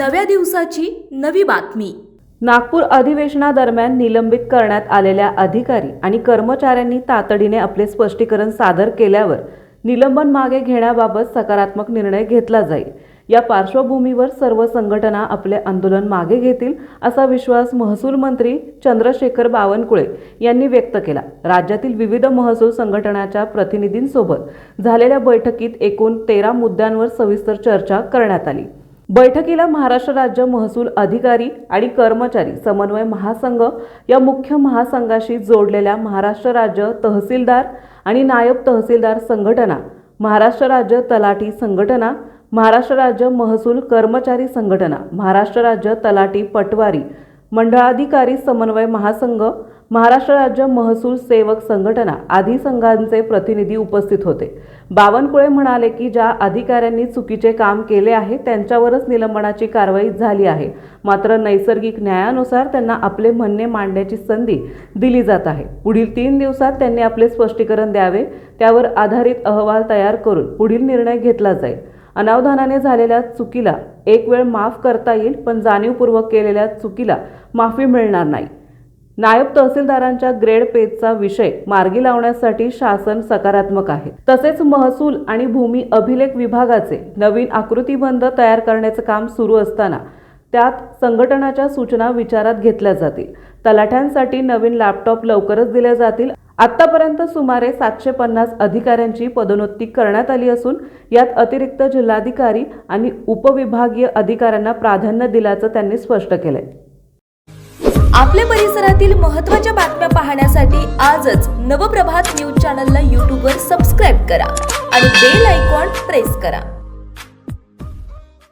नव्या दिवसाची नवी बातमी। नागपूर अधिवेशनादरम्यान निलंबित करण्यात आलेल्या अधिकारी आणि कर्मचाऱ्यांनी तातडीने आपले स्पष्टीकरण सादर केल्यावर निलंबन मागे घेण्याबाबत सकारात्मक निर्णय घेतला जाईल। या पार्श्वभूमीवर सर्व संघटना आपले आंदोलन मागे घेतील असा विश्वास महसूल मंत्री चंद्रशेखर बावनकुळे यांनी व्यक्त केला। राज्यातील विविध महसूल संघटनांच्या प्रतिनिधींसोबत झालेल्या बैठकीत एकूण 13 मुद्द्यांवर सविस्तर चर्चा करण्यात आली। बैठकीला महाराष्ट्र राज्य महसूल अधिकारी आणि कर्मचारी समन्वय महासंघ या मुख्य महासंघाशी जोडलेल्या महाराष्ट्र राज्य तहसीलदार आणि नायब तहसीलदार संघटना, महाराष्ट्र राज्य तलाठी संघटना, महाराष्ट्र राज्य महसूल कर्मचारी संघटना, महाराष्ट्र राज्य तलाठी पटवारी मंडळाधिकारी समन्वय महासंघ, महाराष्ट्र राज्य महसूल सेवक संघटना आदी संघांचे प्रतिनिधी उपस्थित होते। बावनकुळे म्हणाले की ज्या अधिकाऱ्यांनी चुकीचे काम केले आहे त्यांच्यावरच निलंबनाची कारवाई झाली आहे, मात्र नैसर्गिक न्यायानुसार त्यांना आपले म्हणणे मांडण्याची संधी दिली जात आहे। पुढील 3 दिवसात त्यांनी आपले स्पष्टीकरण द्यावे, त्यावर आधारित अहवाल तयार करून पुढील निर्णय घेतला जाईल। अनावधानाने झालेल्या चुकीला एक वेळ माफ करता येईल, पण जाणीवपूर्वक केलेल्या चुकीला माफी मिळणार नाही। नायब तहसीलदारांच्या ग्रेड पेजचा विषय मार्गी लावण्यासाठी शासन सकारात्मक आहे। तसेच महसूल आणि भूमी अभिलेख विभागाचे नवीन आकृतीबंध तयार करण्याचे काम सुरू असताना त्यात संघटनाच्या सूचना विचारात घेतल्या जातील। तलाठ्यांसाठी नवीन लॅपटॉप लवकरच दिले जातील। आतापर्यंत सुमारे 750 अधिकाऱ्यांची पदोन्नती करण्यात आली असून यात अतिरिक्त जिल्हाधिकारी आणि उपविभागीय अधिकाऱ्यांना प्राधान्य दिल्याचं त्यांनी स्पष्ट केलंय। आपल्या परिसरातील महत्त्वाच्या बातम्या पाहण्यासाठी आजच नवप्रभात न्यूज चॅनलला YouTube वर सबस्क्राइब करा आणि बेल आयकॉन प्रेस करा।